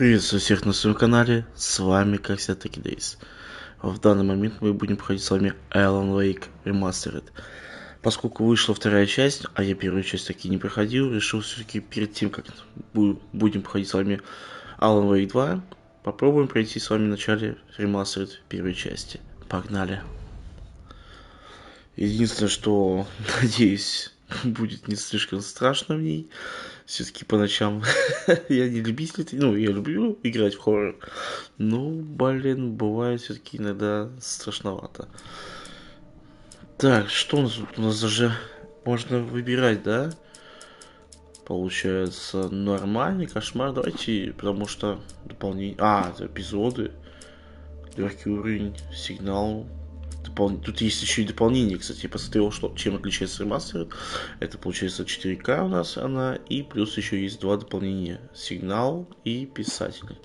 Приветствую всех на своем канале, с вами как всегда Таки Дейс. В данный момент мы будем проходить с вами Alan Wake Remastered. Поскольку вышла вторая часть, а я первую часть таки не проходил, решил все-таки перед тем, как будем проходить с вами Alan Wake 2, попробуем пройти с вами в начале Remastered первой части. Погнали! Единственное, что, надеюсь, будет не слишком страшно в ней. Все-таки по ночам я не любитель, я люблю играть в хоррор, но, бывает все-таки иногда страшновато. Так, что у нас тут? У нас даже можно выбирать, да? Получается, нормальный кошмар. Давайте, потому что дополнение... это эпизоды. Легкий уровень, сигнал. Тут есть еще и дополнение, кстати, я посмотрел, чем отличается ремастер. Это получается 4К у нас она, и плюс еще есть два дополнения: сигнал и писатель,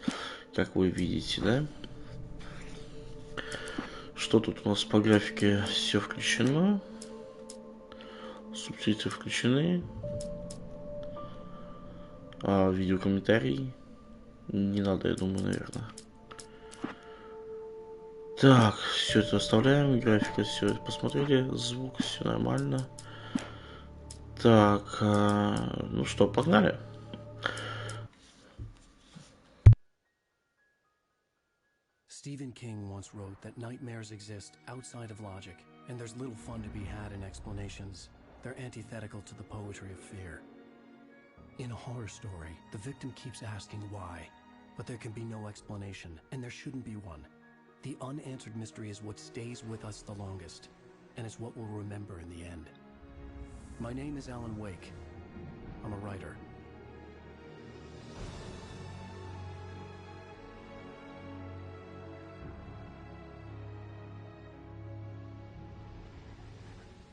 как вы видите, да? Что тут у нас по графике? Все включено, субтитры включены, видеокомментарий не надо, я думаю, наверное. Так, все это оставляем, графика, все это посмотрели, звук, все нормально. Так, ну что, погнали. Stephen King once wrote that nightmares exist outside of logic, and there's little fun to be had in explanations. They're antithetical to the poetry of fear. In a horror story, the victim keeps asking why, but there can be no explanation, and there shouldn't be one. The unanswered mystery is what stays with us the longest, and it's what we'll remember in the end. My name is Alan Wake. I'm a writer.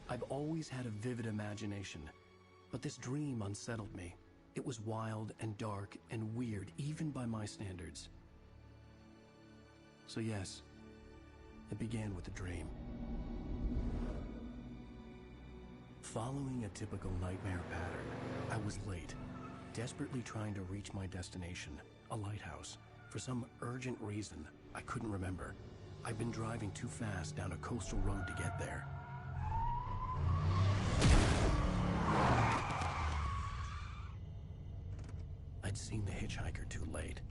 I've always had a vivid imagination, but this dream unsettled me. It was wild and dark and weird, even by my standards. So yes, it began with a dream. Following a typical nightmare pattern, I was late, desperately trying to reach my destination, a lighthouse. For some urgent reason, I couldn't remember. I'd been driving too fast down a coastal road to get there. I'd seen the hitchhiker too late.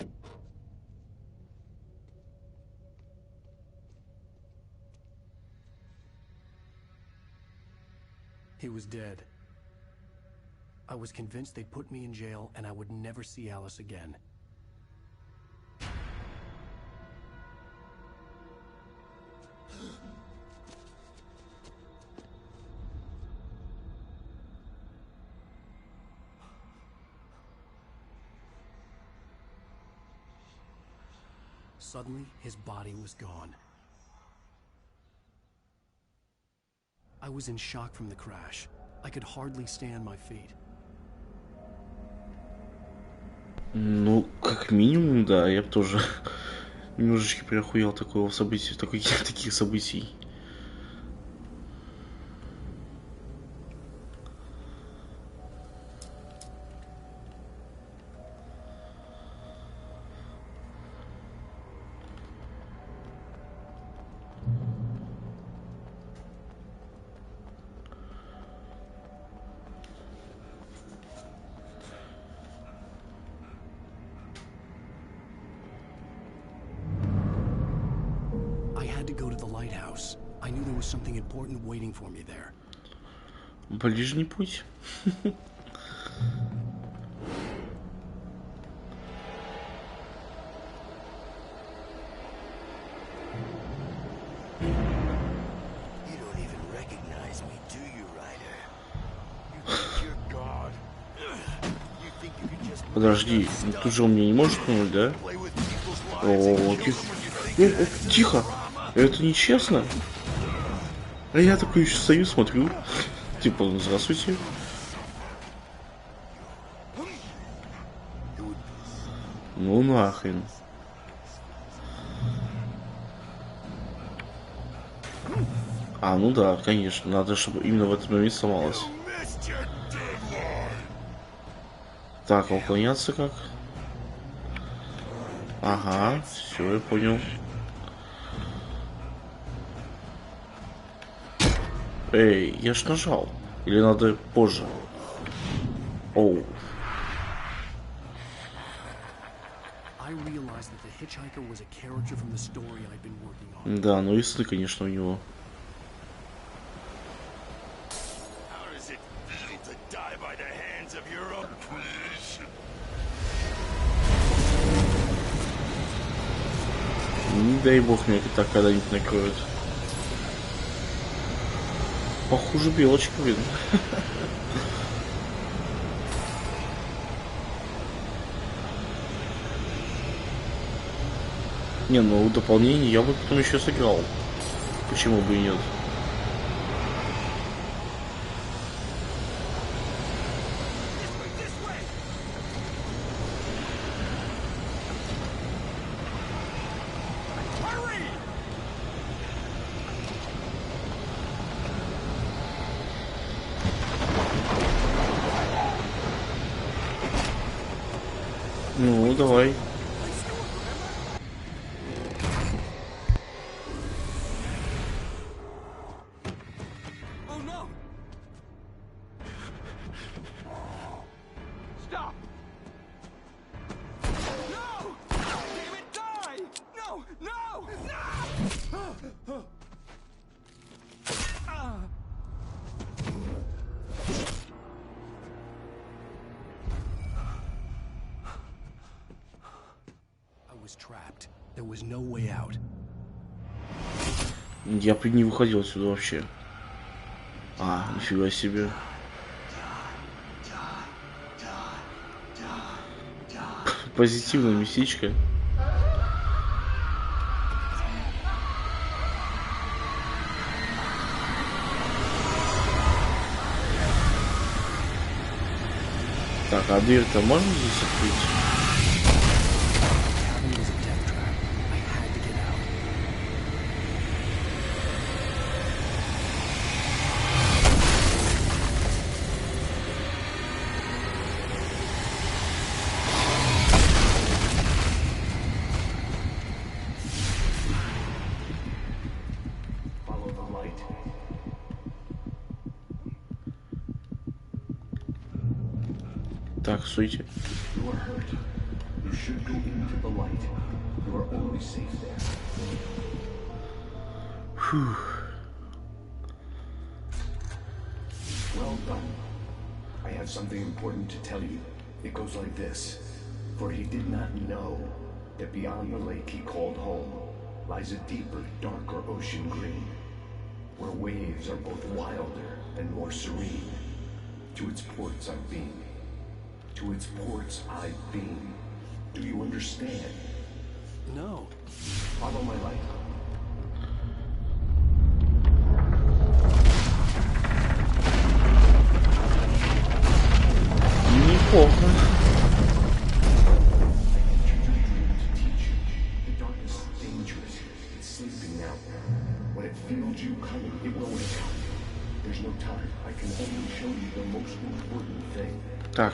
He was dead. I was convinced they'd put me in jail and I would never see Alice again. Suddenly, his body was gone. I was in shock from the crash. I could hardly stand my feet. Ну, как минимум, да, я бы тоже немножечко переохуел таких событий. Ближний путь. Подожди, тут же он меня не может пнуть, да? О, тихо! Это нечестно. А я такой еще стою, смотрю. Типа, здравствуйте. Ну нахрен. Ну да, конечно. Надо, чтобы именно в этот момент сломалось. Так, а уклоняться как? Ага, все, я понял. Эй, я ж нажал. Или надо позже? Оу. Да, ну и сны, конечно, у него. Не дай бог мне так когда-нибудь накроют. Похуже белочка, блин. Не, ну дополнение я бы потом еще сыграл. Почему бы и нет? Ну, давай. Я бы не выходил отсюда вообще. А, нифига себе. Позитивная местечко. Так, а дверь-то можно здесь открыть? Так, суйте. Фух. Well done. I have something important to tell you. It goes like this. For he did not know that beyond the lake he called home lies a deeper, darker ocean green, where waves are both wilder and more serene. To its ports I've been. To its ports I've been. Do you understand? No. Follow my light. Неплохо. Так,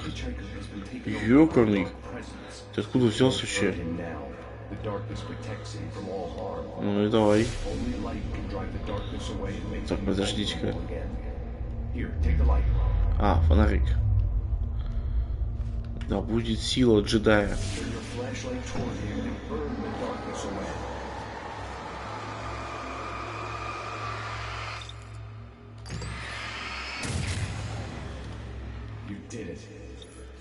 ёкарный. Ты откуда взялся вообще? Ну и давай. Так, подождите-ка. А, фонарик. Да будет сила джедая. Did it.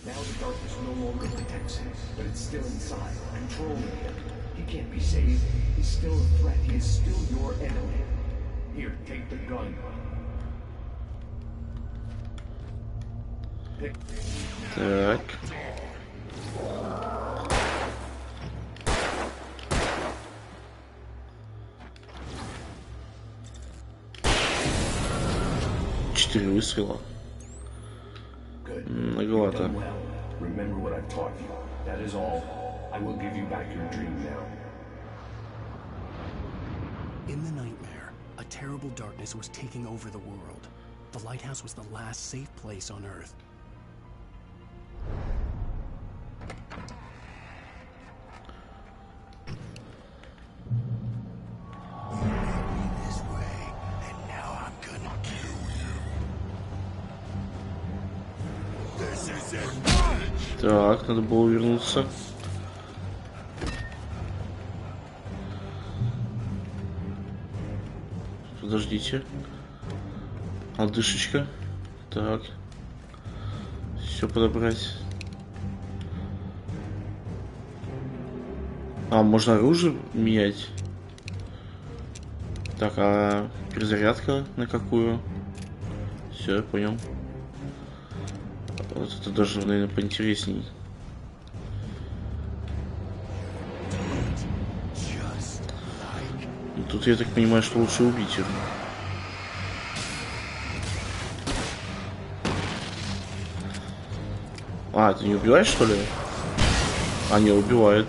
Now the darkness no longer protects him, but it's still inside, controlling him. He can't be saved. He's still a threat. He is still your enemy. Here, take the gun. Так. Четыре выстрела. Многовато. Remember what I've taught you. That is all. I will give you back your dream now. In the nightmare, a terrible darkness was taking over the world. The lighthouse was the last safe place on Earth. Так, надо было вернуться. Подождите. Отдышечка. Так. Все подобрать. А, можно оружие менять. Так, а перезарядка на какую? Все, я понял. Вот это даже, наверное, поинтересней. Тут я так понимаю, что лучше убить их. А, ты не убиваешь, что ли? А, не, убивает.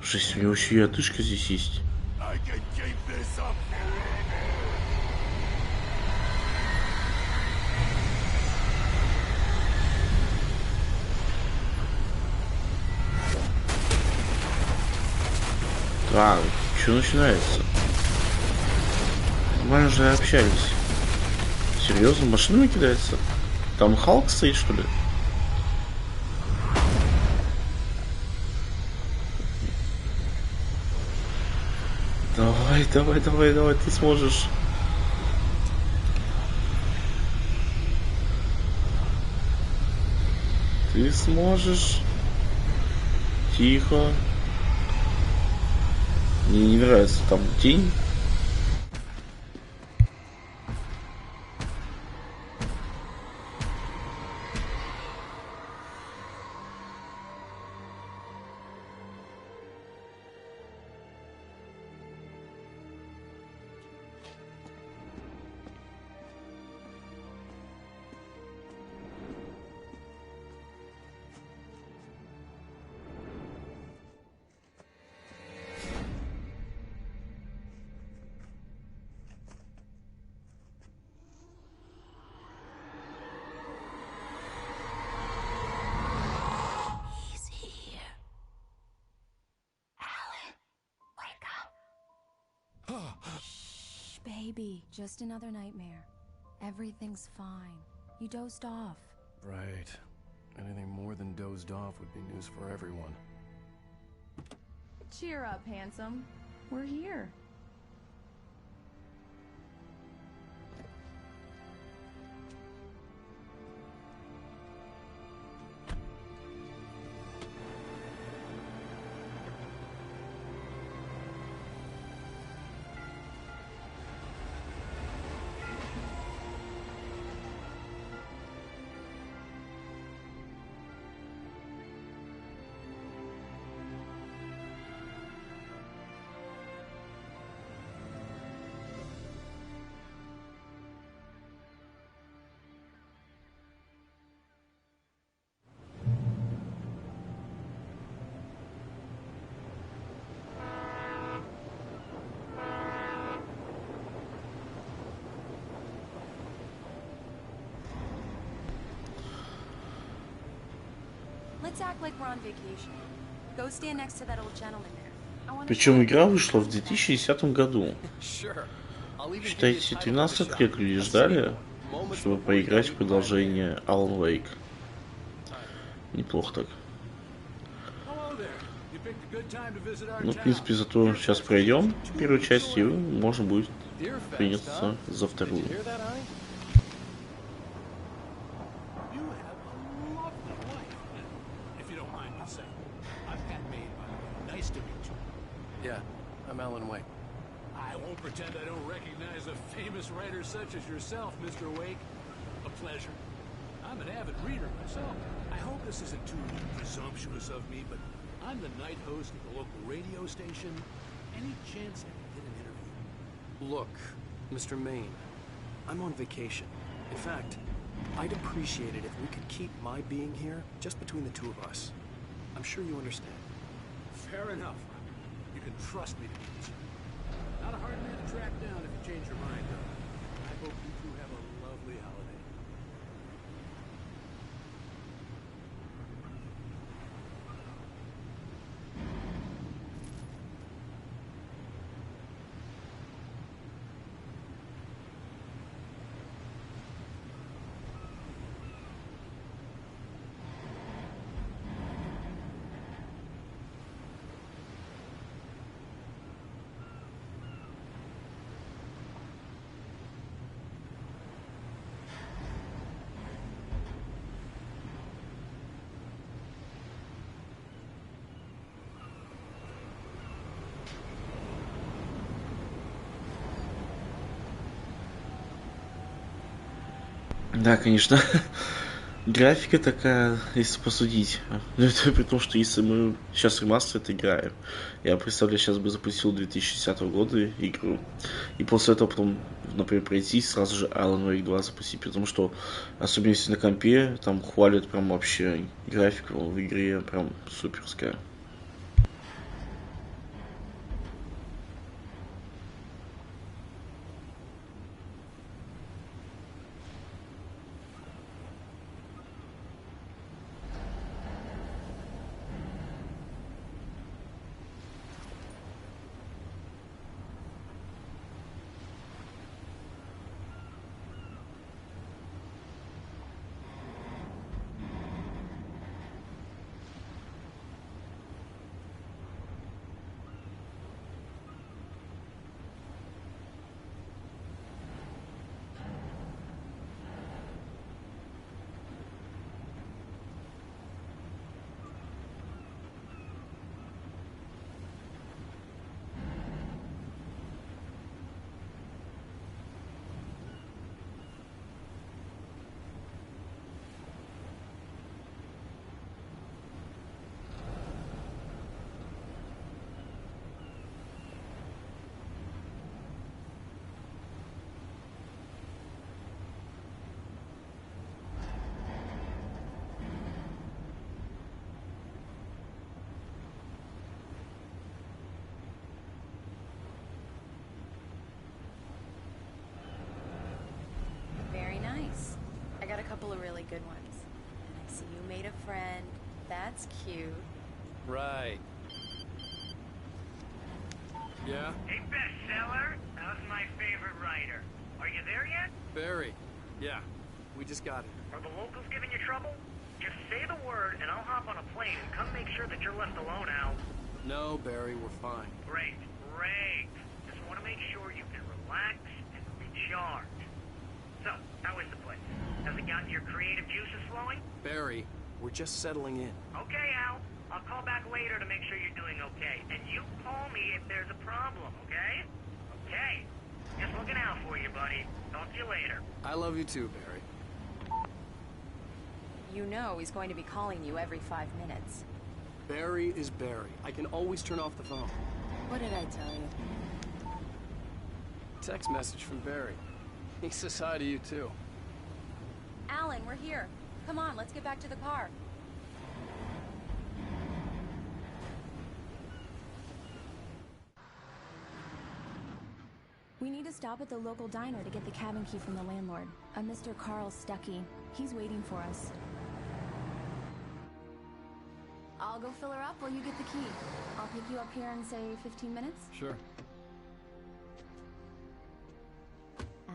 Жесть, у него еще и отдышка здесь есть. Так, что начинается? Нормально же общались. Серьезно, машинами кидается? Там Халк стоит, что ли? Давай, давай, давай, давай, ты сможешь. Ты сможешь. Тихо. Мне не нравится там тень. Baby, just another nightmare. Everything's fine. You dozed off. Right. Anything more than dozed off would be news for everyone. Cheer up, handsome. We're here. Let's act like we're on vacation. Go stand next to that old gentleman there. Причем игра вышла в 2010 году. Считайте, 12 лет люди ждали, чтобы поиграть в продолжение Alan Wake. Неплохо так. Ну, в принципе, зато сейчас пройдем первую часть и можно будет приняться за вторую. Yeah, I'm Alan Wake. I won't pretend I don't recognize a famous writer such as yourself, Mr. Wake. A pleasure. I'm an avid reader myself. I hope this isn't too presumptuous of me, but I'm the night host of the local radio station. Any chance I can get an interview? Look, Mr. Maine, I'm on vacation. In fact, I'd appreciate it if we could keep my being here just between the two of us. I'm sure you understand. Fair enough. You can trust me to be concerned. Not a hard man to track down if you change your mind, though. I hope you two have a lovely holiday. Да, конечно. Графика такая, если посудить. Но это при том, что если мы сейчас ремастер играем, я представляю, сейчас бы запустил 2010 года игру. И после этого потом, например, пройти сразу же Alan Wake 2 запустить. Потому что, особенно если на компе, там хвалят прям вообще графику в игре прям суперская. Very nice. I got a couple of really good ones. And I see you made a friend. That's cute. Right. Yeah? Hey, bestseller! How's my favorite writer? Are you there yet? Barry. Yeah. We just got it. Are the locals giving you trouble? Just say the word and I'll hop on a plane and come make sure that you're left alone, Al. No, Barry, we're fine. Great, great. Just want to make sure you can relax and recharge. So, how is the place? Has it gotten your creative juices flowing? Barry, we're just settling in. Okay, Al. I'll call back later to make sure you're doing okay. And you call me if there's a problem, okay? Okay. Just looking out for you, buddy. Talk to you later. I love you too, Barry. You know he's going to be calling you every 5 minutes. Barry is Barry. I can always turn off the phone. What did I tell you? Text message from Barry. He says hi to you too. Alan, we're here. Come on, let's get back to the car. We need to stop at the local diner to get the cabin key from the landlord, a Mr. Carl Stuckey. He's waiting for us. I'll go fill her up while you get the key. I'll pick you up here in, say, 15 minutes? Sure.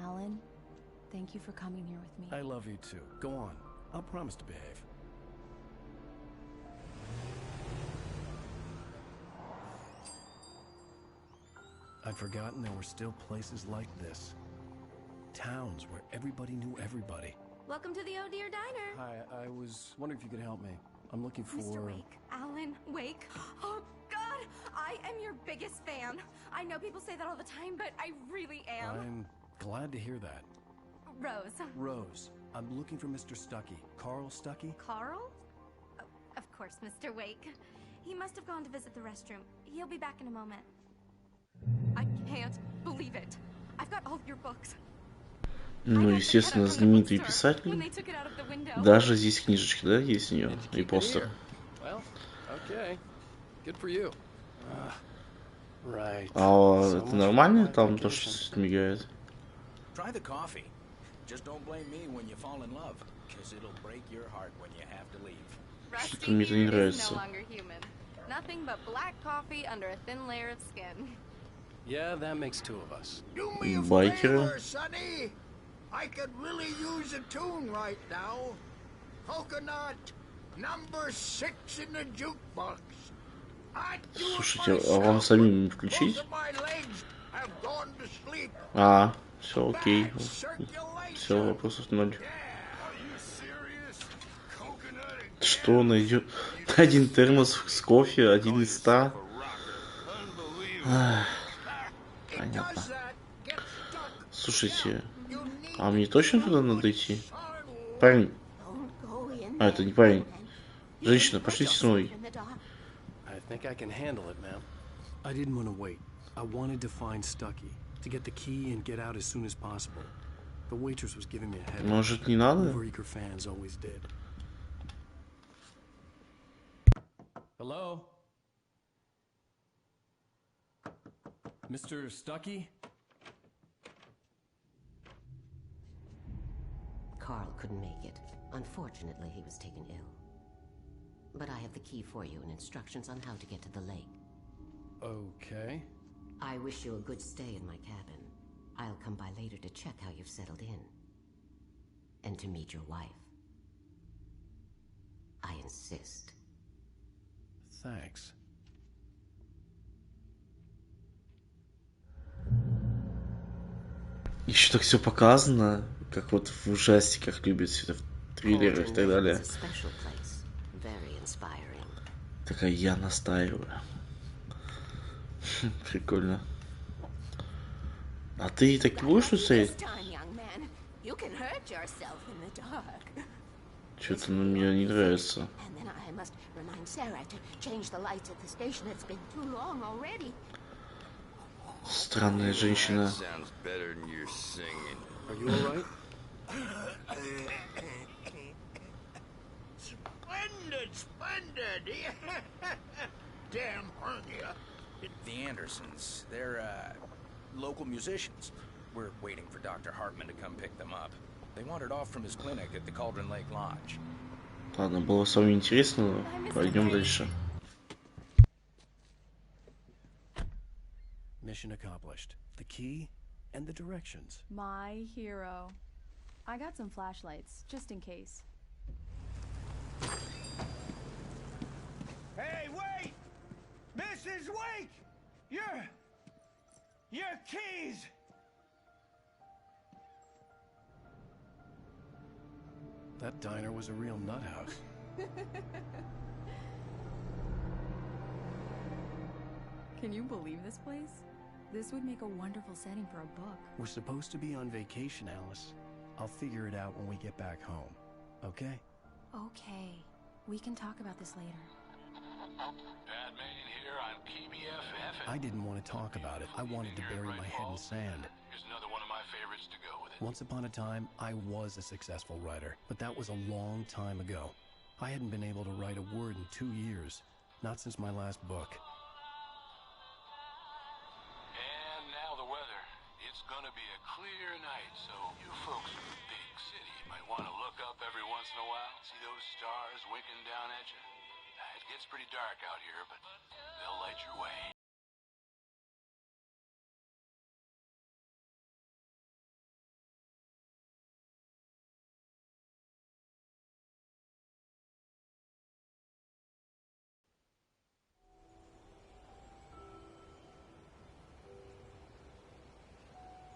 Alan, thank you for coming here with me. I love you too. Go on. I'll promise to behave. I'd forgotten there were still places like this. Towns where everybody knew everybody. Welcome to the Oh Dear Diner. Hi, I was wondering if you could help me. I'm looking for... Mr. Wake. Alan Wake. Oh, God! I am your biggest fan. I know people say that all the time, but I really am. I'm glad to hear that. Rose. Rose, I'm looking for Mr. Stuckey. Carl Stuckey? Carl? Oh, of course, Mr. Wake. He must have gone to visit the restroom. He'll be back in a moment. I can't believe it. I've got all your books. Ну, естественно, знаменитый писатель. Даже здесь книжечки, да, есть у нее и постер. А это нормально? Там то, что мигает? Что-то мне это не нравится. Байкеры. I could really use a tune right now. Coconut, number 6 in the jukebox. Слушайте, а вам самим включить? А, все окей. Все, вопросов ноль. Что найдет? Один термос с кофе, 1 из 100. Понятно. Слушайте, а мне точно туда надо идти? Парень. А, это не парень. Женщина, пошлите со мной. I think I can handle it, ma'am. I didn't want to wait. I wanted to find Stucky, to get the key and get out as soon as possible. The waitress was giving me a headache. Может, не надо? Overeager fans always did. Hello? Mr. Stucky? Carl couldn't make it. Unfortunately, he was taken ill. But I have the key for you and instructions on how to get to the lake. Okay. I wish you a good stay in my cabin. I'll come by later to check how you've settled in. And to meet your wife. I insist. Thanks. Еще так все показано, как вот в ужастиках любят все это, в триллерах и так далее. Такая я настаиваю. Прикольно. А ты так будешь усеять? Что-то мне не нравится. Странная женщина. Splendid! Damn hernia. The Andersons, they're local musicians. We're waiting for Dr. Hartman to come pick them up. They wandered off from his clinic at the Cauldron Lake Lodge. Ладно, было с вами интересно, пойдем дальше. Mission accomplished. The key and the directions. My hero. I got some flashlights, just in case. Hey, wait! Mrs. Wake! Your keys! That diner was a real nut house. Can you believe this place? This would make a wonderful setting for a book. We're supposed to be on vacation, Alice. I'll figure it out when we get back home. Okay? Okay. We can talk about this later. Batman here on PBFF. I didn't want to talk about it. I wanted to bury my head in sand. Here's another one of my favorites to go with it. Once upon a time, I was a successful writer, but that was a long time ago. I hadn't been able to write a word in 2 years, not since my last book. And now the weather. It's gonna be a clear night, so you folks in the big city might want to look up every once in a while, see those stars winking down at you. It gets pretty dark out here, but they'll light your way.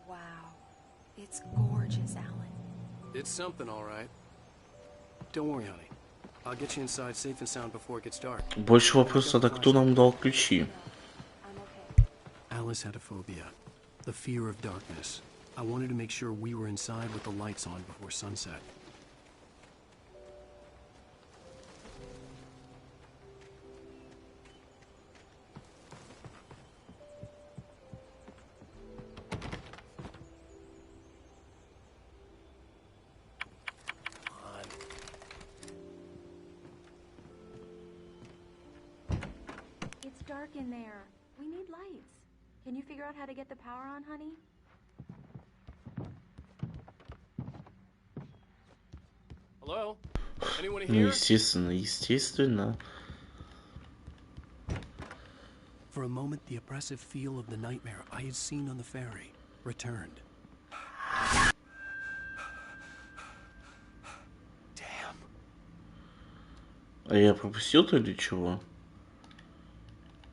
Wow. It's gorgeous, Alan. It's something, all right. Don't worry, honey. I'll get you inside safe and sound before it gets dark. Больше вопрос тогда, кто нам дал ключи? Alice had a phobia, the fear of darkness. I wanted to make sure we were inside with the lights on before sunset. It's dark in there. We need lights. Can you figure out how to get the power on, honey? Hello? Anyone Ну, here? естественно. For a moment, the oppressive feel of the nightmare I had seen on the ferry returned. Damn. А я пропустил-то или чего?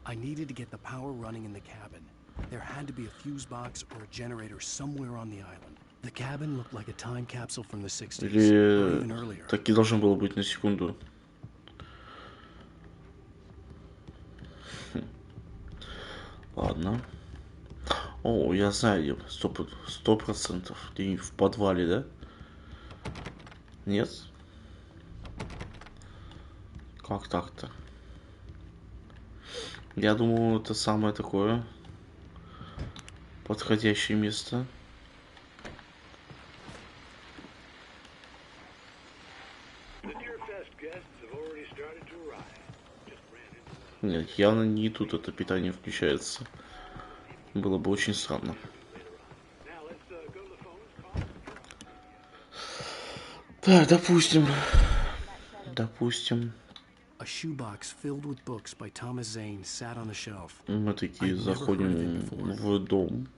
I needed to get the power running in the cabin. There had to be a fuse box or a generator somewhere on the island. The cabin looked like a time capsule from the 60s, or even Или earlier. так и должно было быть, на секунду. Ладно. О, я знаю, где 100%. Где в подвале, да? Нет? Как так-то? Я думаю, это самое такое подходящее место. Нет, явно не тут это питание включается. Было бы очень странно. Так, допустим. A shoebox filled with books by Thomas Zane sat on the shelf. Мы такие заходим в дом,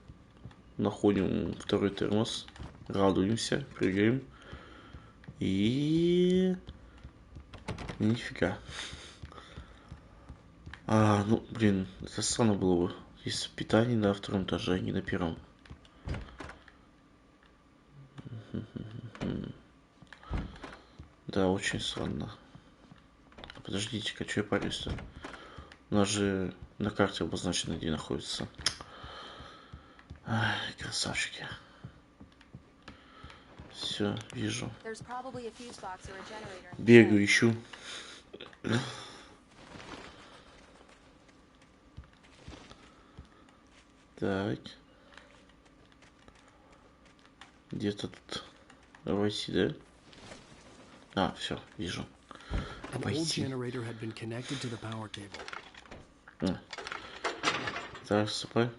находим второй термос, радуемся, прыгаем и нифига. Ну, блин, это странно было бы, если питание на втором этаже, а не на первом. Да, очень странно. Подождите-ка, что я парюсь-то? У нас же на карте обозначено, где находится. Ай, красавчики. Все, вижу. Бегаю, ищу. Так. Где-то тут обойти, да? Все, вижу. Обойти. Так, вступай.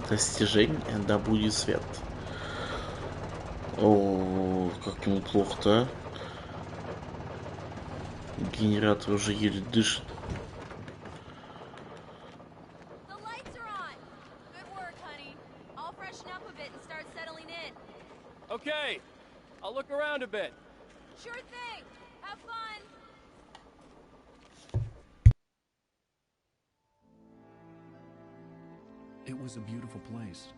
Достижение, да будет свет. О, как ему плохо-то, а? Генератор уже еле дышит. Okay, I'll look around a bit. Sure thing. Have fun. It was a beautiful place.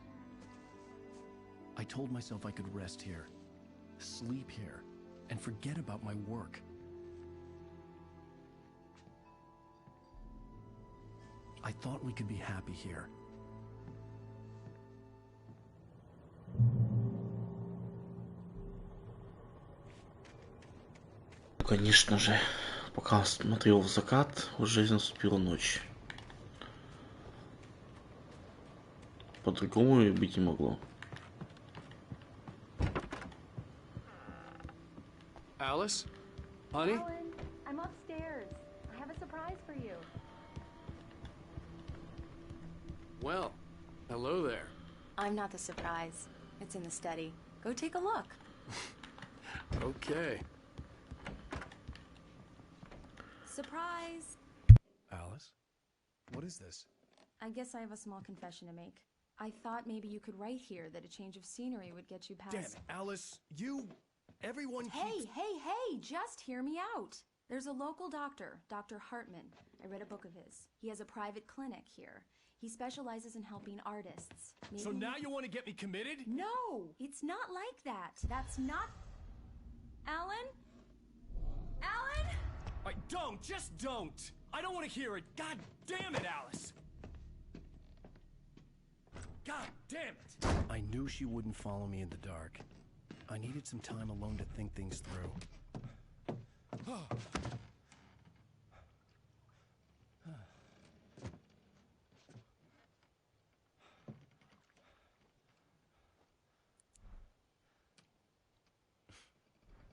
I told myself I could rest here, sleep here, and forget about my work. I thought we could be happy here. Конечно же, пока смотрел в закат, уже наступила ночь. По-другому и быть не могло. Alice? Honey? Alan, I'm upstairs. I have a surprise for you. Well, hello there. I'm not the surprise. It's in the study. Go take a look. Okay. Surprise! Alice? What is this? I guess I have a small confession to make. I thought maybe you could write here that a change of scenery would get you past... Damn it, Alice, everyone keeps... Hey, just hear me out. There's a local doctor, Dr. Hartman. I read a book of his. He has a private clinic here. He specializes in helping artists. Maybe... So now you want to get me committed? No, it's not like that. That's not... Alan? Alan? Just don't! I don't want to hear it! God damn it, Alice! God damn it! I knew she wouldn't follow me in the dark. I needed some time alone to think things through.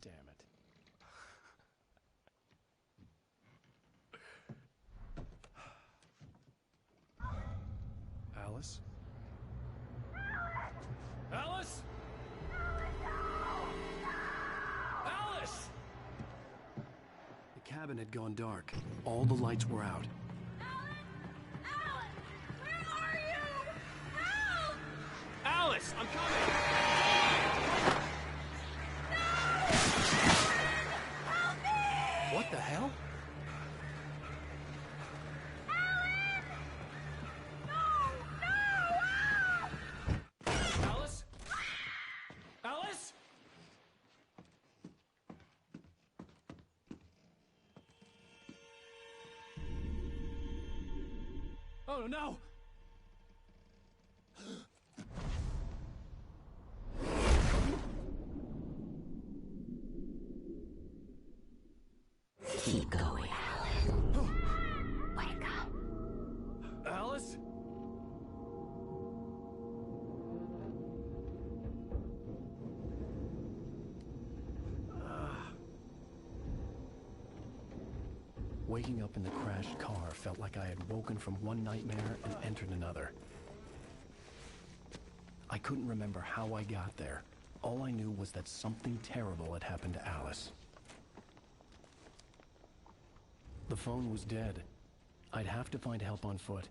Damn it. Alice? Alice? Alice! The cabin had gone dark. All the lights were out. Alan, where are you? Help! Alice, I'm coming! Help me! What the hell? Alice? Alice? Oh no! Keep going. Wake up. Alice? Waking up in the crashed car felt like I had woken from one nightmare and entered another. I couldn't remember how I got there. All I knew was that something terrible had happened to Alice. The phone was dead. I'd have to find help on foot.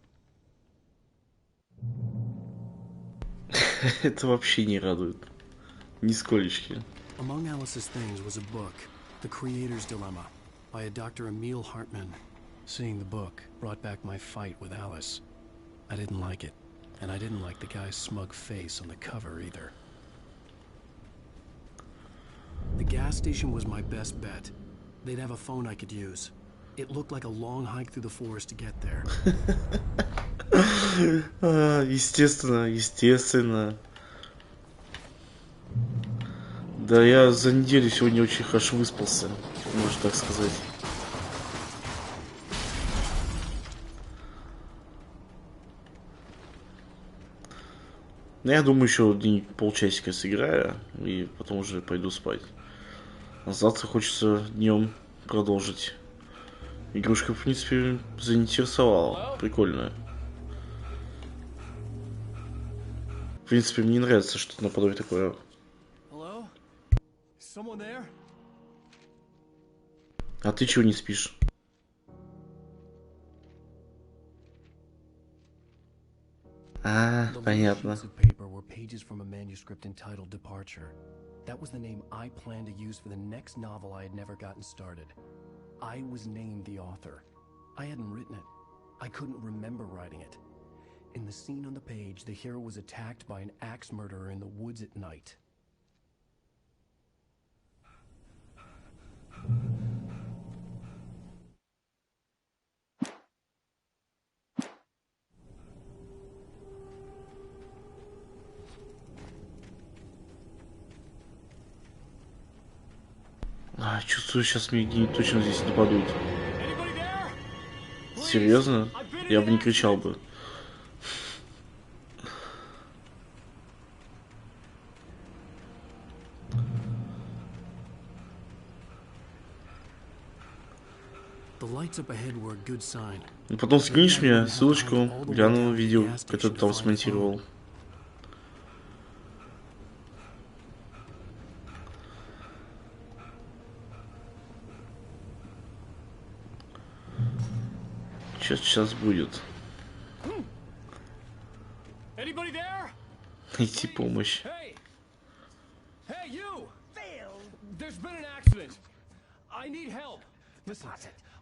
Это вообще не радует. Нисколечки. Among Alice's things was a book, The Creator's Dilemma, by a Dr. Emil Hartman. Seeing the book brought back my fight with Alice. I didn't like it, and I didn't like the guy's smug face on the cover either. The gas station was my best bet. They'd have a phone I could use. It looked like a long hike through the forest to get there. Естественно, естественно. Да, я за неделю сегодня очень хорошо выспался, можно так сказать. Но я думаю, еще полчасика сыграю, и потом уже пойду спать. А завтра хочется днем продолжить. Игрушка, в принципе, заинтересовала. Прикольная. В принципе, мне нравится что-то наподобие такое. А ты чего не спишь? А, понятно. That was the name I planned to use for the next novel I had never gotten started. I was named the author. I hadn't written it. I couldn't remember writing it. In the scene on the page, the hero was attacked by an axe murderer in the woods at night. Чувствую, сейчас мне где-нибудь точно здесь нападут. Серьезно? Я бы не кричал бы. И потом скинешь мне ссылочку, гляну видео, которое ты там смонтировал. Сейчас будет. Найти помощь. Hey, you! There's been an accident. I need help. Listen,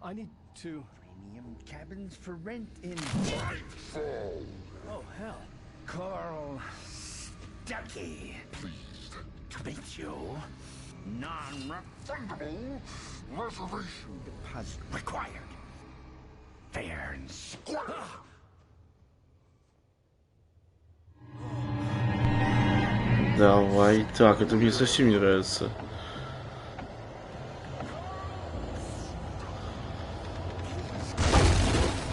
I need to... Premium cabins for rent in Brightfall. Oh, hell. Carl Stucky. Pleased to meet you. Non-refundable reservation deposit required. Fair and square. Давай. Так, это мне совсем не нравится.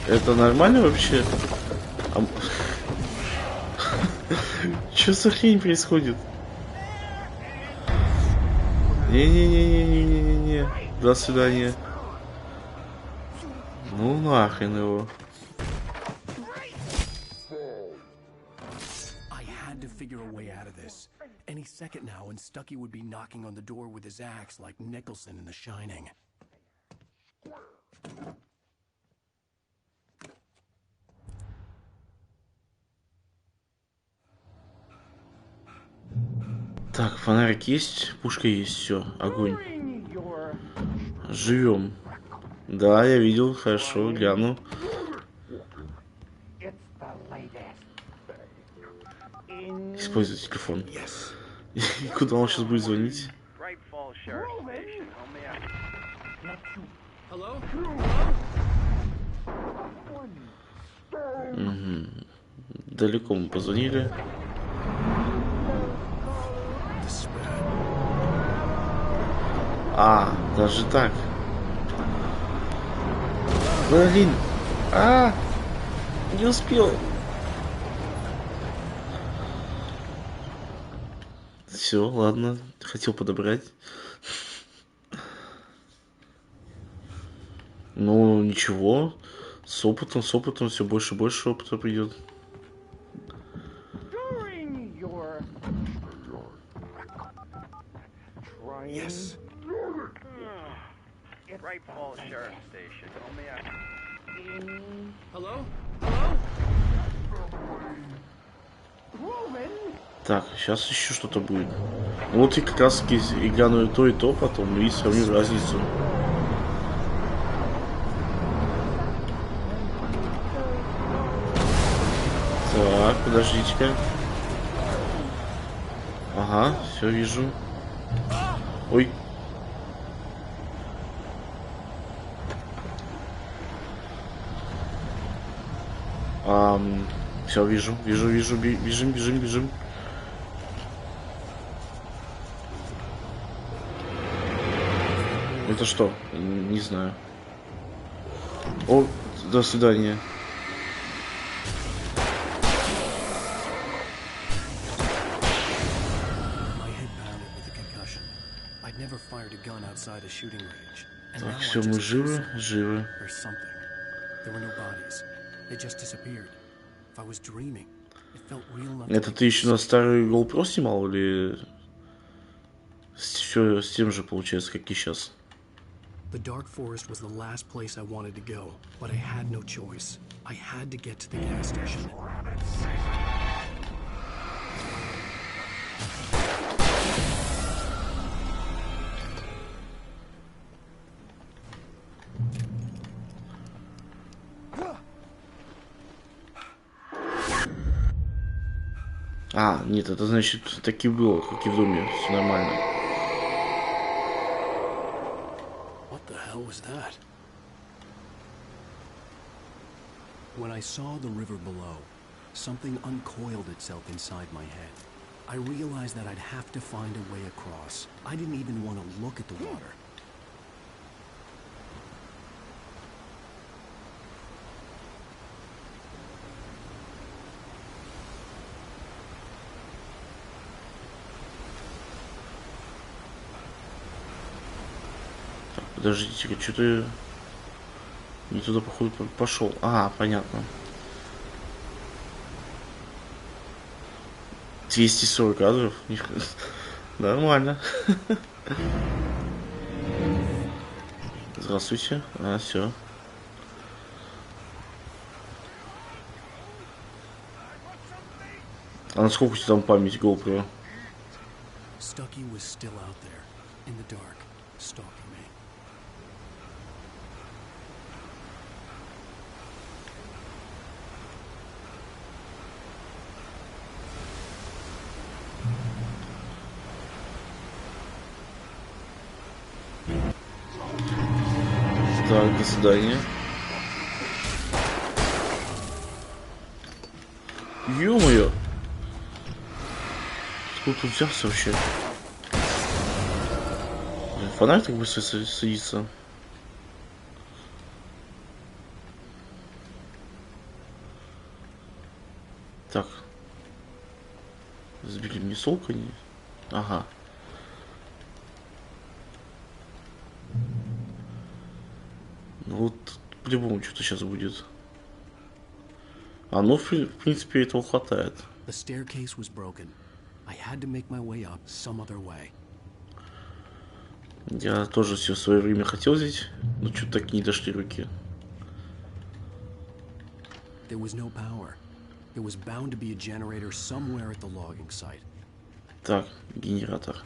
Это нормально вообще? Что за хрень происходит? Не-не-не-не-не-не-не. До свидания. Ну нахрен его. Any second now, and Stucky would be knocking on the door with his axe like Nicholson in The Shining. Так, фонарик есть, пушка есть, все, огонь. Живем. Да, я видел, хорошо, гляну. Используй телефон. И куда он сейчас будет звонить? Угу. Далеко мы позвонили. А, даже так. Блин. Не успел. Все, ладно. Хотел подобрать. Ну, ничего. С опытом все больше и больше опыта придет. Yes. Brайt-Folls Sheriff Station. Hello? Hello? Так, сейчас еще что-то будет. Ну, вот и как раз таки игра на то и то потом, и сравню разницу. Так, подождите-ка. Ага, все вижу. Ой. Все, вижу. Бежим. Это что? Не знаю. О, до свидания. Так, все, мы живы. Это ты еще на старый GoPro снимал или все с тем же получается, как и сейчас? The dark forest was the last place I wanted to go, but I had no choice. I had to get to the gas station. Нет, это значит, так и было, как и в доме, все нормально. What the hell was that? When I saw the river below, something uncoiled itself inside my head. I realized that I'd have to find a way across. I didn't even want to look at the water. Подождите-ка, что-то не туда, походу, пошел. Понятно. 240 кадров. Нормально. Здравствуйте. Все. Насколько у тебя там память GoPro? Stucky was still out there, in the dark, stalking me. Так, до свидания. Ё-моё! Откуда тут взялся вообще? Фонарь так быстро садится. Так. Сбили мне солка не. Ага. Ну вот, по-любому что-то сейчас будет. Ну, в принципе, этого хватает. The staircase was broken. I had to make my way up some other way. Я тоже все в свое время хотел взять, но что-то так и не дошли руки. There was no power. There was bound to be a generator somewhere at the logging site. Так, генератор.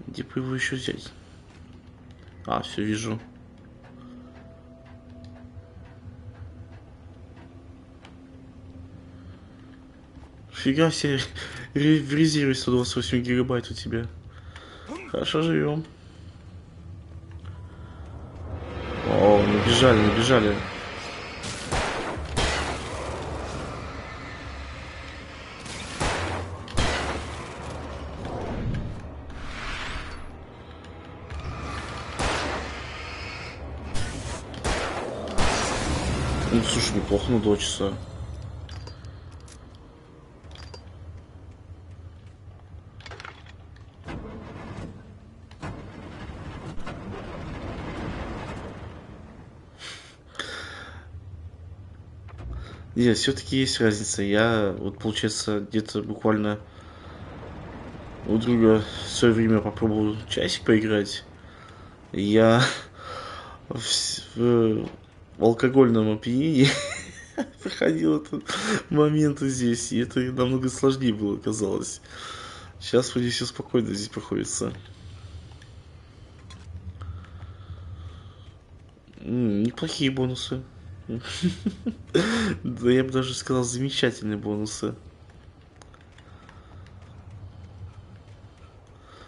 Где бы его еще взять? Все вижу. Фига себе, в резерве 128 гигабайт у тебя. Хорошо живем. О, набежали. Ну, слушай, неплохо на 2 часа. Нет, все-таки есть разница. Я вот, получается, где-то буквально у друга в свое время попробовал часик поиграть. Я в алкогольном опьянении проходил этот момент здесь, и это намного сложнее было, казалось. Сейчас вроде все спокойно здесь проходится. Неплохие бонусы. Да я бы даже сказал, замечательные бонусы.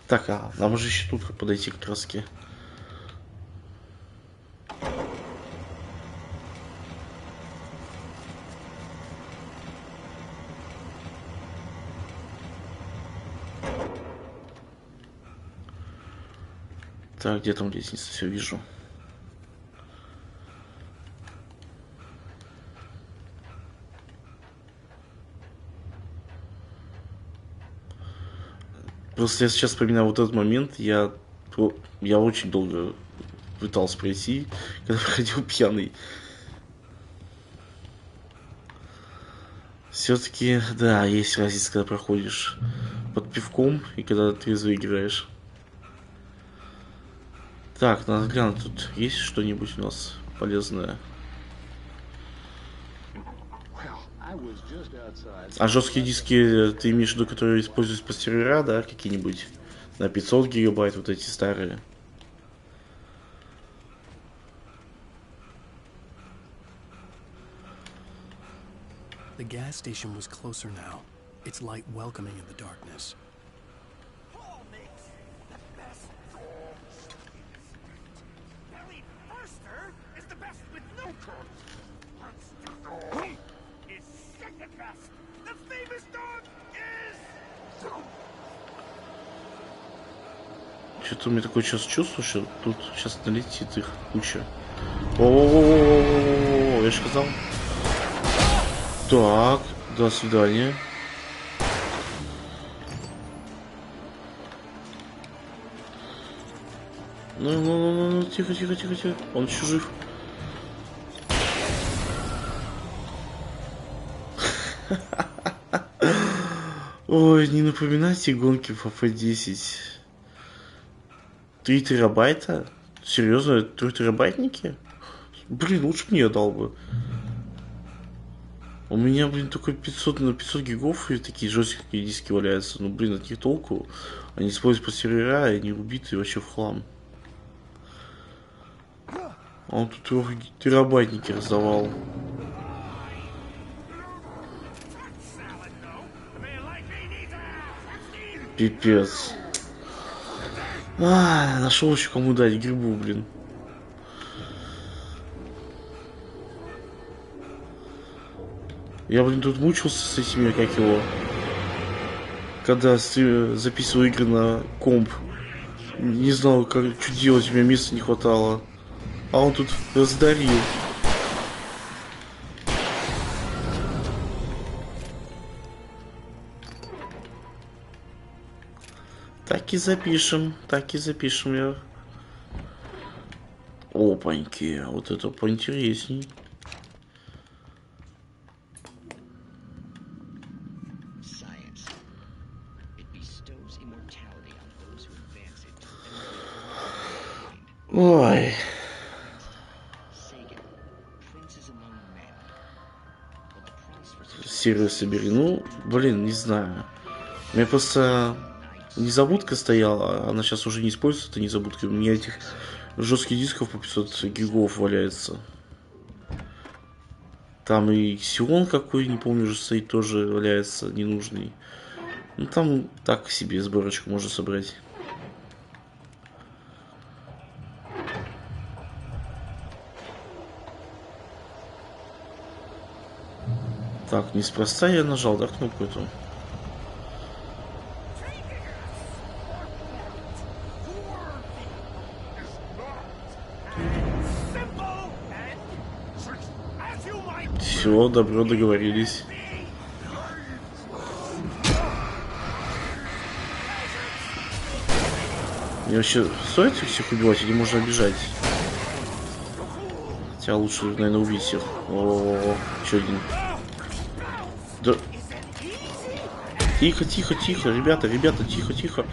Так, нам же еще тут подойти к краске. Так, где там лестница? Все вижу. Просто я сейчас вспоминаю вот этот момент, я очень долго пытался пройти, когда проходил пьяный. Все-таки, да, есть разница, когда проходишь под пивком и когда трезво играешь. Так, надо глянуть, тут есть что-нибудь у нас полезное? А жесткие диски ты имеешь в виду, которые используются по сервера, да, какие-нибудь? На 500 гигабайт, вот эти старые. The gas station was closer now, its light welcoming in the darkness. Что-то у меня такое сейчас чувство, что тут сейчас налетит их куча. О, я же сказал. Так, до свидания. Ну, тихо. Он еще жив. Ой, не напоминайте гонки в ФФ-10. 3 терабайта? Серьезно, 3 терабайтники? Блин, лучше мне дал бы. У меня, блин, только 500 на 500 гигов и такие жесткие диски валяются. Ну, блин, от них толку. Они используют по сервера, и они убиты вообще в хлам. А он тут 3 терабайтники раздавал. Пипец. Нашел еще кому дать грибу, блин. Я, блин, тут мучился с этими, как его, когда записывал игры на комп. Не знал, что делать, у меня места не хватало. А он тут раздарил. Так и запишем я. Опаньки, вот это поинтересней. Ой. Сервис собери. Ну, блин, не знаю. У меня просто незабудка стояла, она сейчас уже не используется, эта незабудка. У меня этих жестких дисков по 500 гигов валяется. Там и Xeon какой, не помню, уже стоит, тоже валяется ненужный. Ну, там так себе сборочку можно собрать. Так, неспроста я нажал, да, кнопку эту? As you Все, добро, договорились. Мне вообще стоит всех убивать или можно обижать? Хотя лучше, наверное, убить всех. О, еще один. Да. Тихо, тихо, тихо, ребята, тихо, тихо.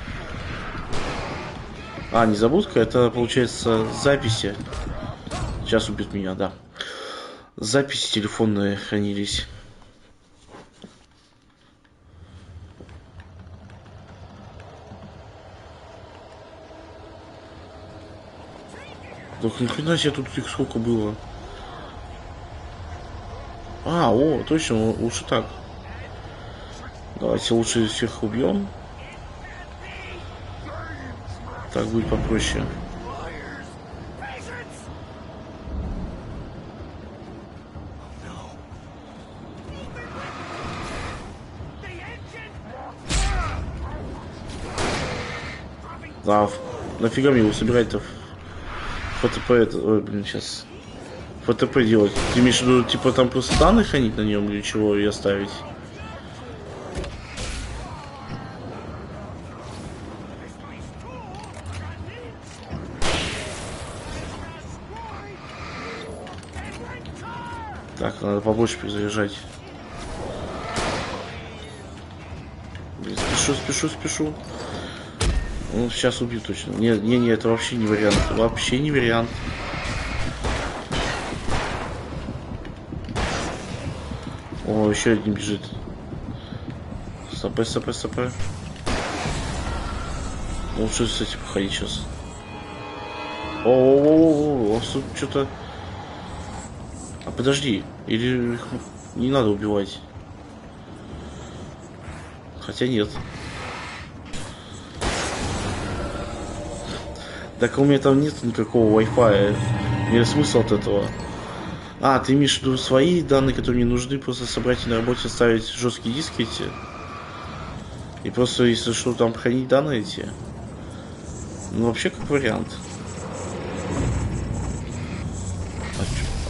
А, незабудка, это получается записи. Сейчас убьют меня, да. Записи телефонные хранились. Так ни хрена себе, тут их сколько было. А, о, точно, лучше так. Давайте лучше всех убьем. Так будет попроще. Да, нафига мне его собирать-то? ФТП это... Ой, блин, сейчас... ФТП делать. Ты имеешь в виду, типа, там просто данные хранить на нем или чего и оставить? Так, надо побольше перезаряжать. Блин, спешу. Ну, сейчас убью точно. Не, это вообще не вариант. Вообще не вариант. О, еще один бежит. Стопэ. Лучше с этим походить сейчас. О, что-то... А подожди, или их не надо убивать? Хотя нет. Так у меня там нет никакого Wi-Fi. Мне смысл от этого. А, ты имеешь в виду свои данные, которые мне нужны, просто собрать и на работе ставить жесткие диски эти? И просто, если что, там хранить данные эти? Ну, вообще, как вариант.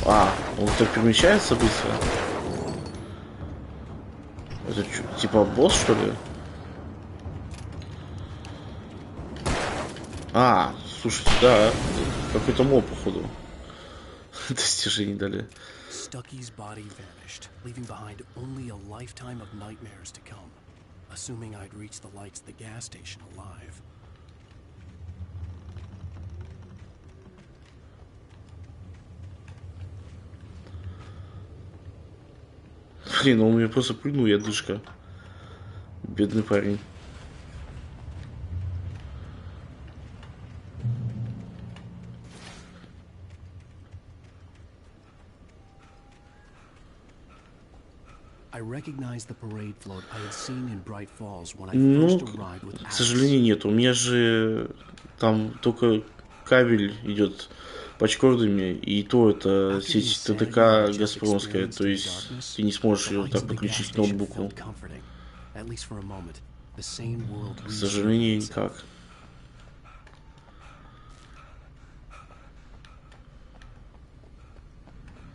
А, он так перемещается быстро? Это типа босс, что ли? А, слушайте, да, какой-то моб, походу. Достижений дали. Stucky's body vanished, leaving behind only a lifetime of nightmares to come. Assuming I'd reach the lights at the gas station alive. Блин, он меня просто прыгнул, я дышка. Бедный парень. Ну, к сожалению, нет. У меня же там только кабель идет пачкордами, и то это сеть ТДК газпромская, то есть ты не сможешь ее так подключить к ноутбуку. К сожалению, никак.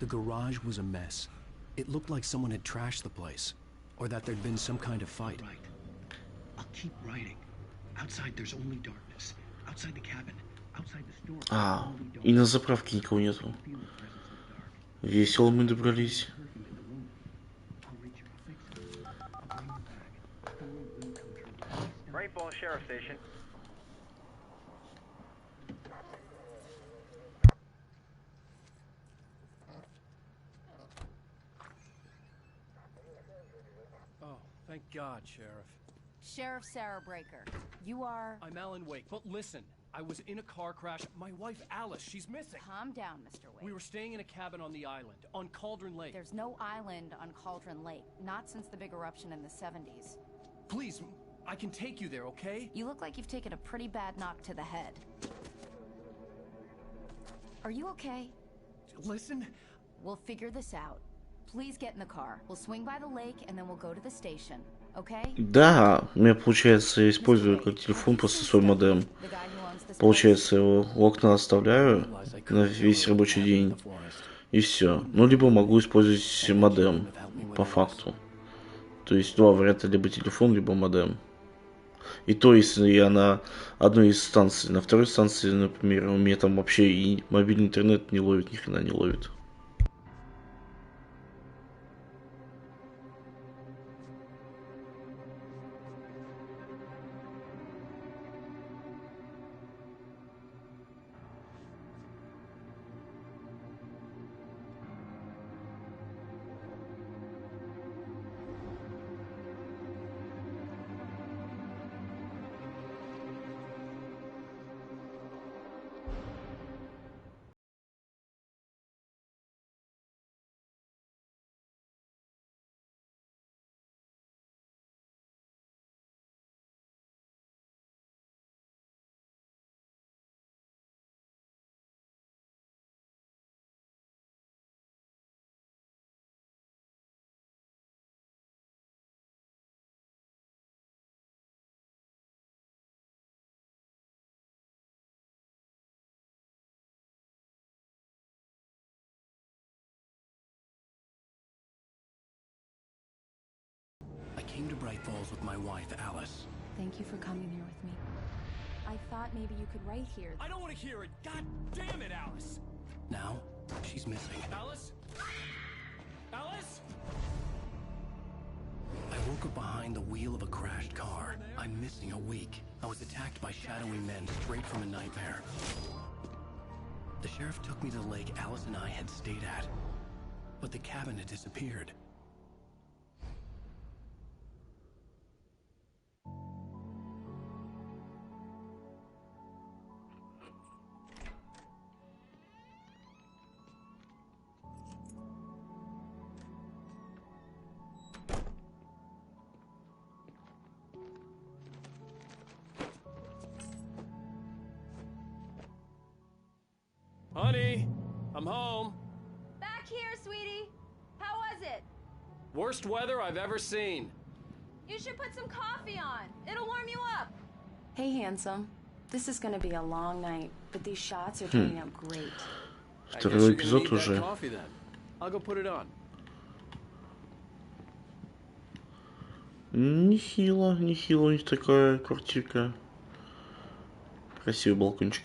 The garage was a mess. It looked like someone had trashed the place, or that there'd been some kind of fight. Right. I'll keep writing. Outside there's only darkness. Outside the cabin. Outside the store. А, и на заправке никого нету. Весело мы добрались. Brайт-Фоллс Sheriff Station. Thank God, Sheriff. Sheriff Sarah Breaker, you are... I'm Alan Wake, but listen, I was in a car crash. My wife, Alice, she's missing. Calm down, Mr. Wake. We were staying in a cabin on the island, on Cauldron Lake. There's no island on Cauldron Lake, not since the big eruption in the 70s. Please, I can take you there, okay? You look like you've taken a pretty bad knock to the head. Are you okay? Listen. We'll figure this out. Please get in the car. We'll swing by the lake and then we'll go to the station. Okay? Да, у меня получается, я использую как телефон просто свой модем. Получается, его в окна оставляю на весь рабочий день. И все. Ну, либо могу использовать модем, по факту. То есть два варианта, либо телефон, либо модем. И то, если я на одной из станций, на второй станции, например, у меня там вообще и мобильный интернет не ловит, ни хрена не ловит. I came to Braight-Fолls with my wife, Alice. Thank you for coming here with me. I thought maybe you could write here. I don't want to hear it. God damn it, Alice. Now, she's missing. Alice? Alice? I woke up behind the wheel of a crashed car. I'm missing a week. I was attacked by shadowy men straight from a nightmare. The sheriff took me to the lake Alice and I had stayed at. But the cabin had disappeared. Honey, I'm home. Back here, sweetie. How was it? Worst weather I've ever seen. You should put some coffee on. It'll warm you up. Hey, handsome. This is gonna be a long night, but these shots are turning out great. Второй эпизод уже. Coffee then. I'll go put it on. Нехило, нехило у них такая квартирка. Красивый балкончик.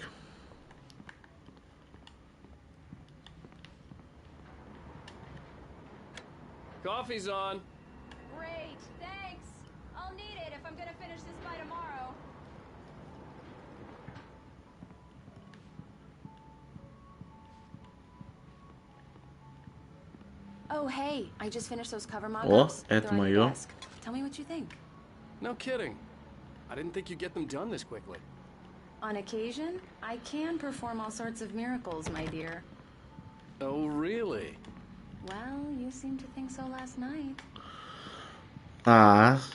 Coffee's on. Great, thanks. I'll need it if I'm gonna finish this by tomorrow. Oh, hey, I just finished those cover О, mock-ups. это They're on your моё. desk. Tell me what you think. No kidding. I didn't think you'd get them done this quickly. On occasion, I can perform all sorts of miracles, my dear. Oh, really? Well, you seemed to think so last night.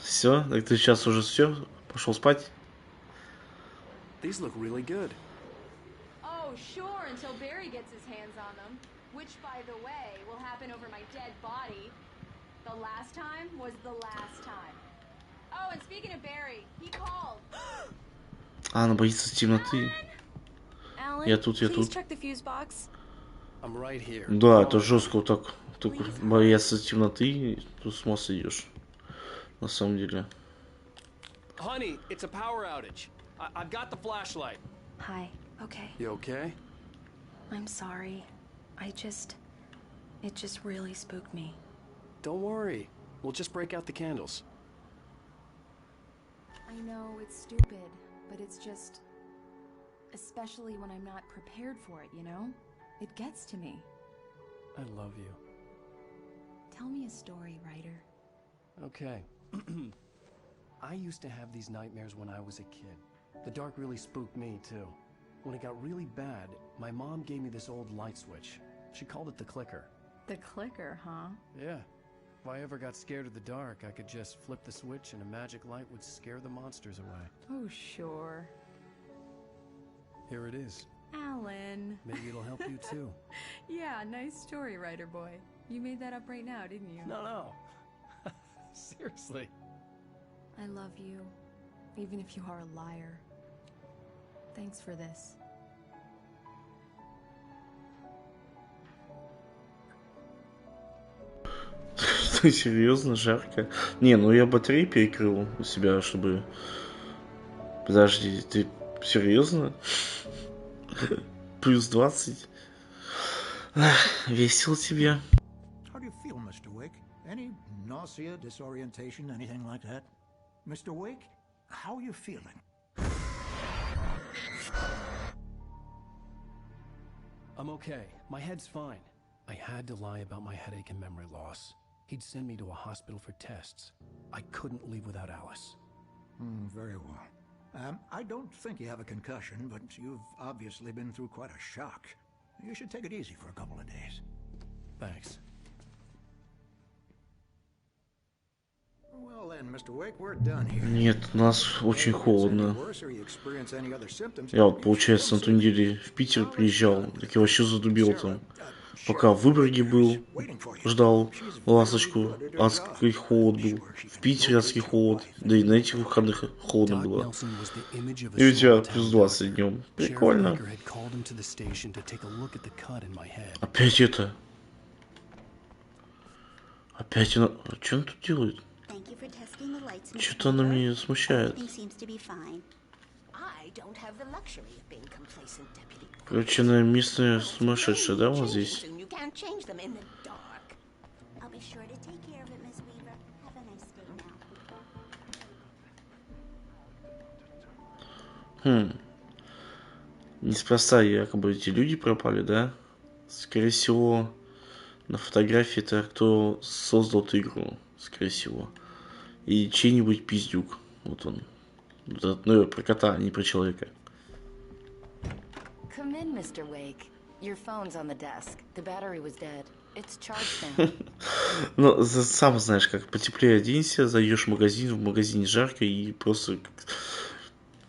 Все, так ты сейчас уже все, пошел спать? These look really good. Oh, sure, until Barry gets his hands on them. Which, by the way, will happen over my dead body. The last time was the last time. Oh, and speaking of Barry, he called. Она боится темноты. Alan, Я тут, я please тут. check the fuse box. I'm right here. Да, это жестко вот так. Только бояться темноты, тут с ума сойдешь. На самом деле. Honey, it's a power outage. I've got the flashlight. Hi, okay. You okay? I'm sorry. It just really spooked me. Don't worry. We'll just break out the candles. I know it's stupid, but it's just... Especially when I'm not prepared for it, you know? It gets to me. I love you. Tell me a story, writer. Okay. I used to have these nightmares when I was a kid. The dark really spooked me, too. When it got really bad, my mom gave me this old light switch. She called it the clicker. The clicker, huh? Yeah. If I ever got scared of the dark, I could just flip the switch and a magic light would scare the monsters away. Oh, sure. Here it is. Alan. Maybe it'll help you, too. Yeah, nice story, writer boy. You made that up right now, didn't you? No. Seriously. I love you, even if you are a liar. Thanks for this. Серьезно, жарко. Не, ну я батареи перекрыл у себя, чтобы... Подожди, ты серьезно? Плюс 20? Весело тебе. How do you feel, Mr. Wake? Any nausea, disorientation, anything like that? Mr. Wake, how are you feeling? I'm okay. My head's fine. I had to lie about my headache and memory loss. He'd send me to a hospital for tests. I couldn't leave without Alice. Very well. I don't think you have a concussion, but you've obviously been through quite a shock. You should take it easy for a couple of days. Thanks. Well then, Mr. Wake, we're done here. Нет, у нас очень холодно. Я вот, получается, на той неделе в Питер приезжал, так я вообще задубил там. Пока в Выборге был, ждал ласточку, адский холод был. В Питере адский холод, да и на этих выходных холодно было. И у тебя плюс 20 днем. Прикольно. Опять это. Опять она... Что он тут делает? Что-то она меня смущает. Короче, она местная сумасшедшая, да, вот здесь? Неспроста якобы эти люди пропали, да? Скорее всего, на фотографии это кто создал эту игру, скорее всего. И чей-нибудь пиздюк. Вот он. Ну, про кота, а не про человека. Come in, Mr. Wake. Your phone's on the desk. The battery was dead. It's charged now. Ну, сам знаешь, как потеплее оденься, зайдешь в магазине жарко и просто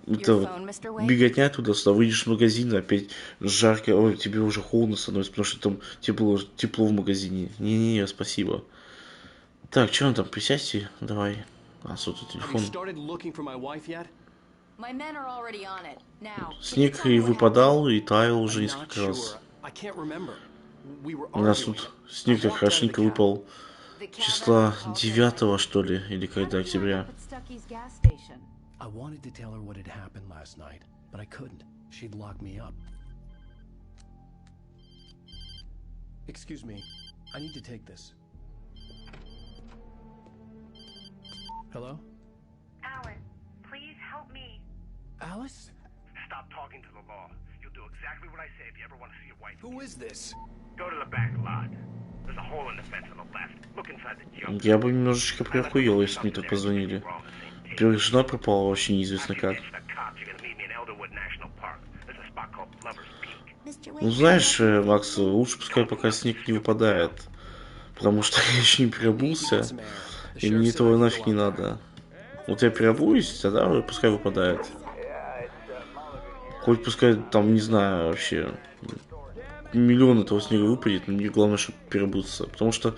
это беготня туда-сюда, выйдешь в магазин, опять жарко, ой, тебе уже холодно становится, потому что там тепло в магазине. Не-не-не, спасибо. Так, что он там, присядьте, давай. А, сотый телефон. Снег и выпадал, и таял уже несколько раз. У нас тут снег так хорошенько выпал числа 9, что ли, или когда, октября. I wanted to tell her what had happened last night, but I couldn't. She'd lock me up. Excuse me. I need to take this. Hello? Alan, please help me. Alice? Stop talking to the law. You'll do exactly what I say if you ever want to see your wife. Who is this? Go to the back lot. There's a hole in the fence on the left. Look inside the junk. Я бы немножечко приохуел, если мне так позвонили. Во-первых, жена пропала вообще неизвестно как. Ну знаешь, Макс, лучше пускай пока снег не выпадает. Потому что я еще не переобулся, и мне этого нафиг не надо. Вот я переобуюсь, тогда пускай выпадает. Хоть пускай там, не знаю, вообще миллион этого снега выпадет, но мне главное, чтобы переобуться. Потому что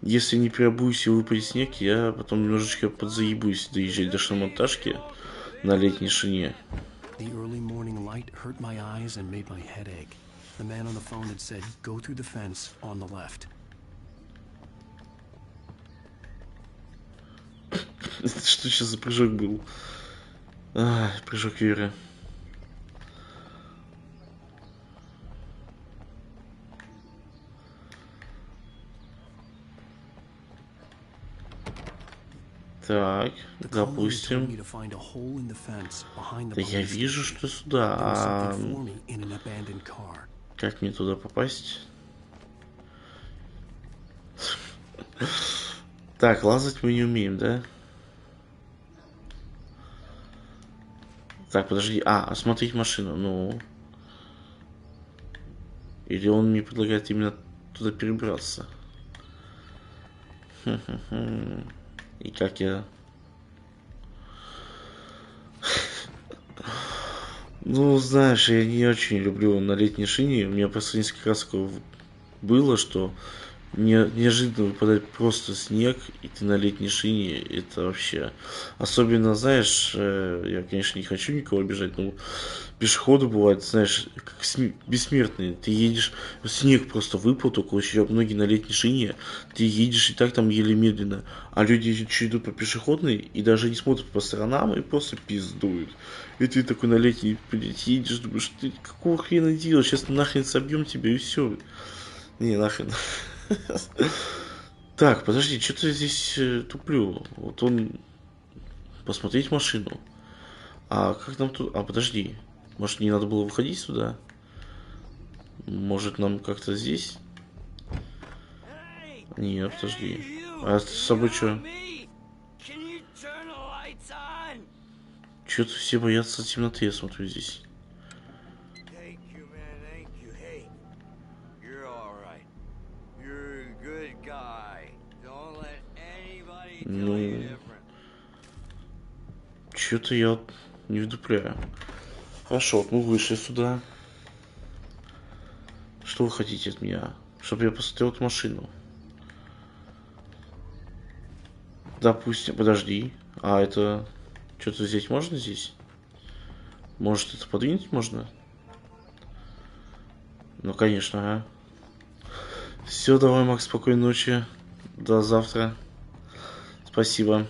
если не переобуюсь и выпадет снег, я потом немножечко подзаебусь доезжать до шиномонтажки на летней шине. Это что сейчас за прыжок был? Прыжок веры. Так, допустим. Да я вижу, что сюда. А как мне туда попасть? Так, лазать мы не умеем, да? Так, подожди. Осмотреть машину. Ну. Или он мне предлагает именно туда перебраться? И как я... Ну, знаешь, я не очень люблю на летней шине. У меня просто несколько раз такое было, что неожиданно выпадает просто снег, и ты на летней шине, это вообще... Особенно, знаешь, я, конечно, не хочу никого обижать, но пешеходы бывают, знаешь, как бессмертные. Ты едешь, снег просто выпал, только очень многие на летней шине, ты едешь и так там еле медленно, а люди идут по пешеходной и даже не смотрят по сторонам и просто пиздуют. И ты такой на летней, блядь, едешь, думаешь, ты какого хрена делаешь, сейчас нахрен собьем тебя и все. Не, нахрен. Так, подожди, что-то здесь туплю. Вот он... Посмотреть машину. А как нам тут... А, подожди. Может, не надо было выходить сюда? Может, нам как-то здесь? Нет, подожди. А с собой что? Что-то все боятся темноты, я смотрю здесь. Ну... Что-то я не вдупляю. Хорошо, вот мы вышли сюда. Что вы хотите от меня? Чтобы я посмотрел эту машину. Допустим, подожди. А это... Что-то взять можно здесь? Может, это подвинуть можно? Ну, конечно, ага. Все, давай, Макс, спокойной ночи. До завтра. Спасибо.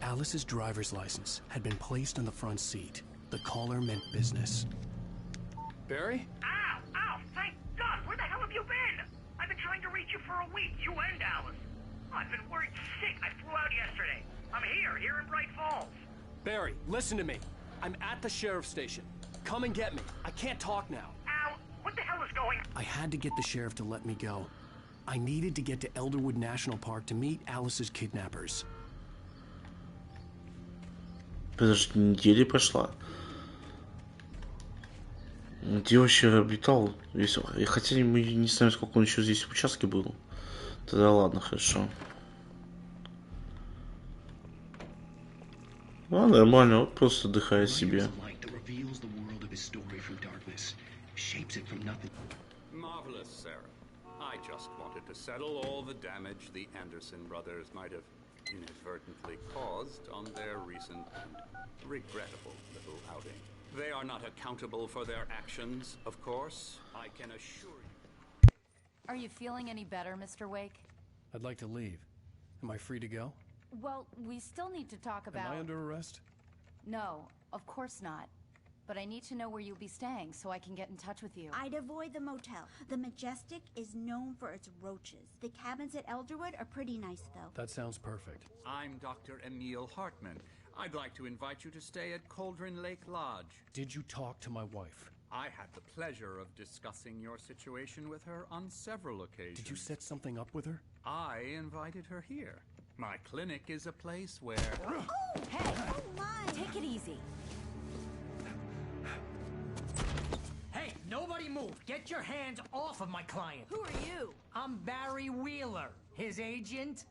Alice's driver's license had been placed on the front seat. The caller meant business. Barry? Ow! Ow! Thank God! Where the hell have you been? I've been trying to reach you for a week, you and Alice. I've been worried sick. I flew out yesterday. I'm here in Braight-Fålls. Barry, listen to me. I'm at the sheriff's station. Come and get me. I can't talk now. Ow! What the hell is going on? I had to get the sheriff to let me go. I needed to get to Elderwood National Park to meet Alice's kidnappers. Подожди, неделя прошла. Где вообще обитал? И хотя мы не знаем, сколько он еще здесь в участке был. Тогда ладно, хорошо. Ну, нормально, вот просто отдыхая себе. Marvelous, Sarah. I just wanted to settle all the damage the Anderson brothers might have inadvertently caused on their recent and regrettable little outing. They are not accountable for their actions, of course. I can assure you. Are you feeling any better, Mr. Wake? I'd like to leave. Am I free to go? Well, we still need to talk about... Am I under arrest? No, of course not. But I need to know where you'll be staying so I can get in touch with you. I'd avoid the motel. The Majestic is known for its roaches. The cabins at Elderwood are pretty nice, though. That sounds perfect. I'm Dr. Emil Hartman. I'd like to invite you to stay at Cauldron Lake Lodge. Did you talk to my wife? I had the pleasure of discussing your situation with her on several occasions. Did you set something up with her? I invited her here. My clinic is a place where... Oh, hey! Oh, my! Take it easy. Hey, nobody move! Get your hands off of my client! Who are you? I'm Barry Wheeler, his agent.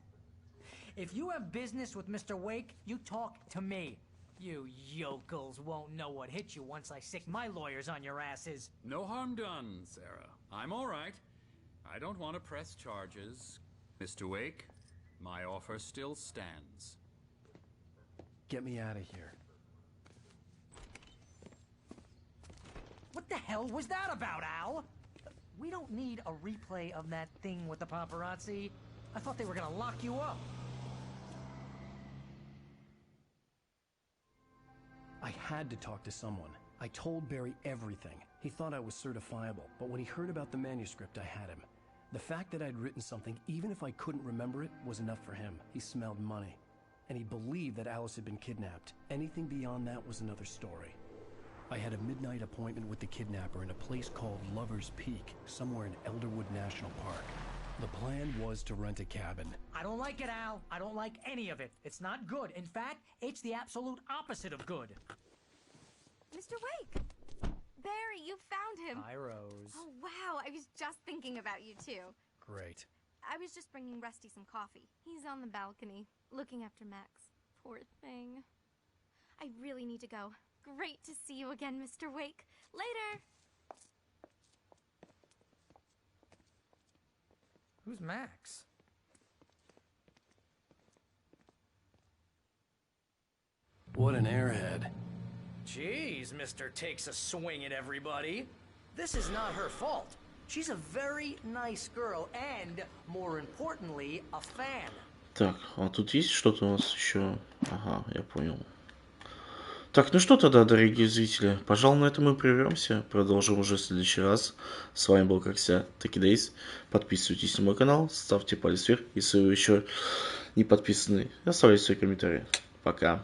If you have business with Mr. Wake, you talk to me. You yokels won't know what hit you once I sick my lawyers on your asses. No harm done, Sarah. I'm all right. I don't want to press charges. Mr. Wake, my offer still stands. Get me out of here. What the hell was that about, Al? We don't need a replay of that thing with the paparazzi. I thought they were gonna lock you up. I had to talk to someone. I told Barry everything. He thought I was certifiable, but when he heard about the manuscript, I had him. The fact that I'd written something, even if I couldn't remember it, was enough for him. He smelled money. And he believed that Alice had been kidnapped. Anything beyond that was another story. I had a midnight appointment with the kidnapper in a place called Lover's Peak, somewhere in Elderwood National Park. The plan was to rent a cabin. I don't like it, Al. I don't like any of it. It's not good. In fact, it's the absolute opposite of good. Mr. Wake! Barry, you found him! Hi, Rose. Oh, wow. I was just thinking about you, too. Great. I was just bringing Rusty some coffee. He's on the balcony, looking after Max. Poor thing. I really need to go. Great to see you again, Mr. Wake. Later! Who's Max? What an airhead. Jeez, Mr. Takes a swing at everybody. This is not her fault. She's a very nice girl and, more importantly, a fan. Так, а тут есть что-то у нас еще? Ага, я понял. Так, ну что тогда, дорогие зрители, пожалуй, на этом мы прервемся. Продолжим уже в следующий раз. С вами был, как всегда, Days. Подписывайтесь на мой канал, ставьте палец вверх, если вы еще не подписаны. Оставляйте свои комментарии. Пока.